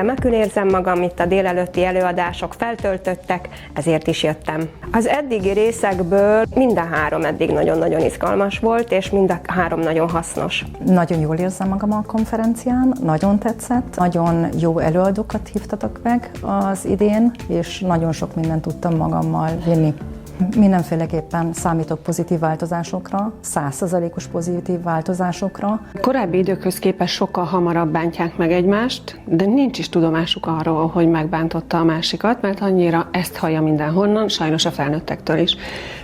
remekül érzem magam, itt a délelőtti előadások feltöltöttek, ezért is jöttem. Az eddigi részekből mind a három eddig nagyon-nagyon izgalmas volt, és mind a három nagyon hasznos. Nagyon jól érzem magam a konferencián, nagyon tetszett, nagyon jó előadókat hívtatok meg az idén, és nagyon sok mindent tudtam magammal vinni. Mindenféleképpen számítok pozitív változásokra, 100%-os pozitív változásokra. Korábbi időkhöz képest sokkal hamarabb bántják meg egymást, de nincs is tudomásuk arról, hogy megbántotta a másikat, mert annyira ezt hallja mindenhonnan, sajnos a felnőttektől is.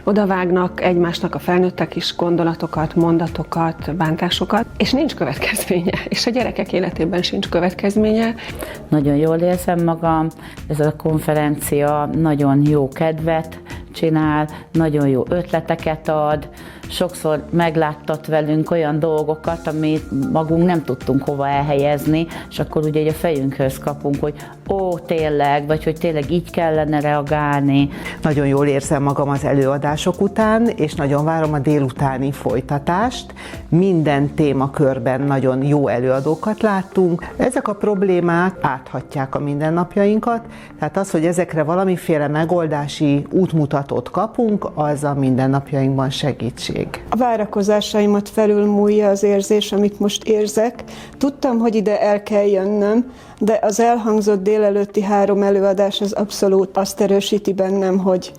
Odavágnak egymásnak a felnőttek is gondolatokat, mondatokat, bántásokat, és nincs következménye, és a gyerekek életében sincs következménye. Nagyon jól érzem magam, ez a konferencia nagyon jó kedvet csinál, nagyon jó ötleteket ad, sokszor megláttat velünk olyan dolgokat, amit magunk nem tudtunk hova elhelyezni, és akkor ugye a fejünkhöz kapunk, hogy ó, tényleg, vagy hogy tényleg így kellene reagálni. Nagyon jól érzem magam az előadások után, és nagyon várom a délutáni folytatást. Minden témakörben nagyon jó előadókat láttunk. Ezek a problémák áthatják a mindennapjainkat, tehát az, hogy ezekre valamiféle megoldási útmutatót kapunk, az a mindennapjainkban segítség. A várakozásaimat felülmúlja az érzés, amit most érzek. Tudtam, hogy ide el kell jönnöm, de az elhangzott délelőtti 3 előadás az abszolút azt erősíti bennem, hogy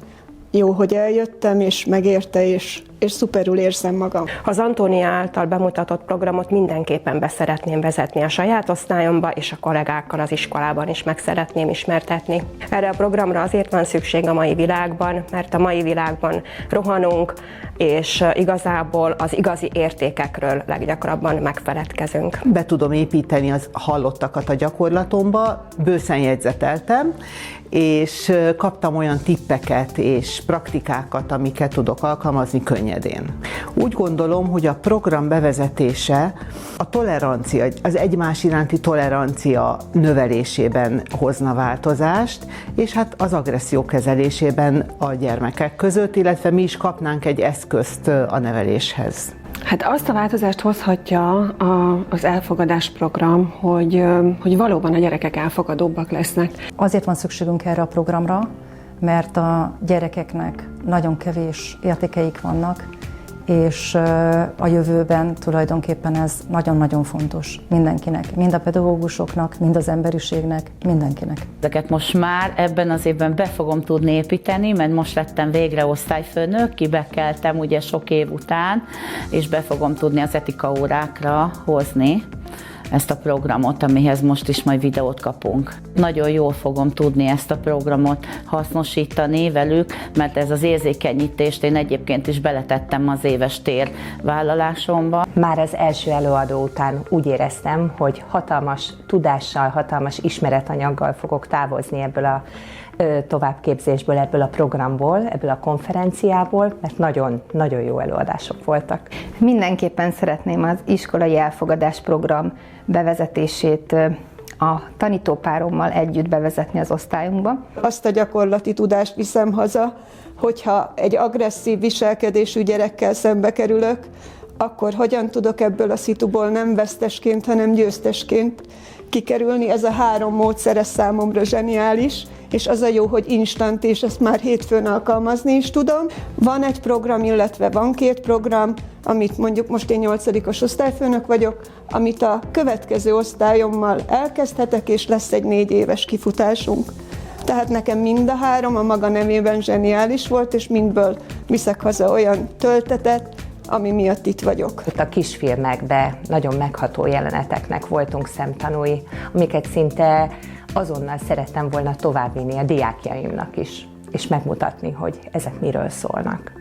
jó, hogy eljöttem, és megérte, és szuperul érzem magam. Az Antónia által bemutatott programot mindenképpen be szeretném vezetni a saját osztályomba, és a kollégákkal az iskolában is meg szeretném ismertetni. Erre a programra azért van szükség a mai világban, mert a mai világban rohanunk, és igazából az igazi értékekről leggyakrabban megfeledkezünk. Be tudom építeni az hallottakat a gyakorlatomba, bőszen jegyzeteltem, és kaptam olyan tippeket és praktikákat, amiket tudok alkalmazni könnyedén. Úgy gondolom, hogy a program bevezetése a tolerancia, az egymás iránti tolerancia növelésében hozna változást, és hát az agresszió kezelésében a gyermekek között, illetve mi is kapnánk egy eszközt a neveléshez. Hát azt a változást hozhatja az elfogadás program, hogy valóban a gyerekek elfogadóbbak lesznek. Azért van szükségünk erre a programra, mert a gyerekeknek nagyon kevés értékeik vannak, és a jövőben tulajdonképpen ez nagyon-nagyon fontos mindenkinek, mind a pedagógusoknak, mind az emberiségnek, mindenkinek. Ezeket most már ebben az évben be fogom tudni építeni, mert most lettem végre osztályfőnök, kibekeltem ugye sok év után, és be fogom tudni az etika órákra hozni ezt a programot, amihez most is majd videót kapunk. Nagyon jól fogom tudni ezt a programot hasznosítani velük, mert ez az érzékenyítést én egyébként is beletettem az éves térvállalásomba. Már az első előadó után úgy éreztem, hogy hatalmas tudással, hatalmas ismeretanyaggal fogok távozni ebből a továbbképzésből, ebből a programból, ebből a konferenciából, mert nagyon jó előadások voltak. Mindenképpen szeretném az iskolai elfogadás program bevezetését a tanítópárommal együtt bevezetni az osztályunkba. Azt a gyakorlati tudást viszem haza, hogyha egy agresszív viselkedésű gyerekkel szembe kerülök, akkor hogyan tudok ebből a szituból nem vesztesként, hanem győztesként kikerülni. Ez a 3 módszer számomra zseniális, és az a jó, hogy instant, és ezt már hétfőn alkalmazni is tudom. Van egy program, illetve van 2 program, amit mondjuk most én 8-os osztályfőnök vagyok, amit a következő osztályommal elkezdhetek, és lesz egy 4 éves kifutásunk. Tehát nekem mind a 3 a maga nevében zseniális volt, és mindből viszek haza olyan töltetet, ami miatt itt vagyok. Itt a kisfilmekben nagyon megható jeleneteknek voltunk szemtanúi, amiket szinte azonnal szerettem volna továbbvinni a diákjaimnak is, és megmutatni, hogy ezek miről szólnak.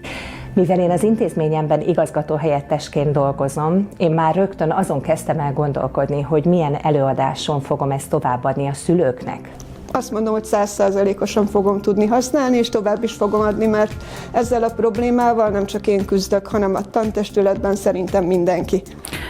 Mivel én az intézményemben igazgatóhelyettesként dolgozom, én már rögtön azon kezdtem el gondolkodni, hogy milyen előadáson fogom ezt továbbadni a szülőknek. Azt mondom, hogy 100%-osan fogom tudni használni, és tovább is fogom adni, mert ezzel a problémával nem csak én küzdök, hanem a tantestületben szerintem mindenki.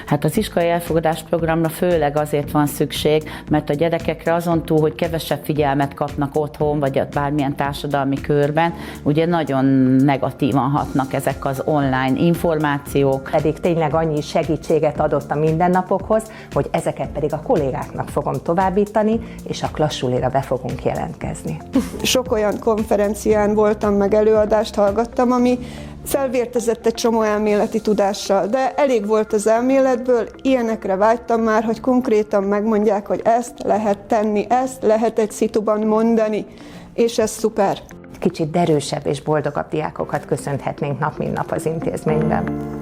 Hát az iskolai elfogadás programra főleg azért van szükség, mert a gyerekekre azon túl, hogy kevesebb figyelmet kapnak otthon, vagy bármilyen társadalmi körben, ugye nagyon negatívan hatnak ezek az online információk. Pedig tényleg annyi segítséget adott a mindennapokhoz, hogy ezeket pedig a kollégáknak fogom továbbítani, és a klassulira be fogunk jelentkezni. Sok olyan konferencián voltam, meg előadást hallgattam, ami felvértezett egy csomó elméleti tudással, de elég volt az elméletből, ilyenekre vágytam már, hogy konkrétan megmondják, hogy ezt lehet tenni, ezt lehet egy szituban mondani, és ez szuper. Kicsit derűsebb és boldogabb diákokat köszönhetnénk nap mint nap az intézményben.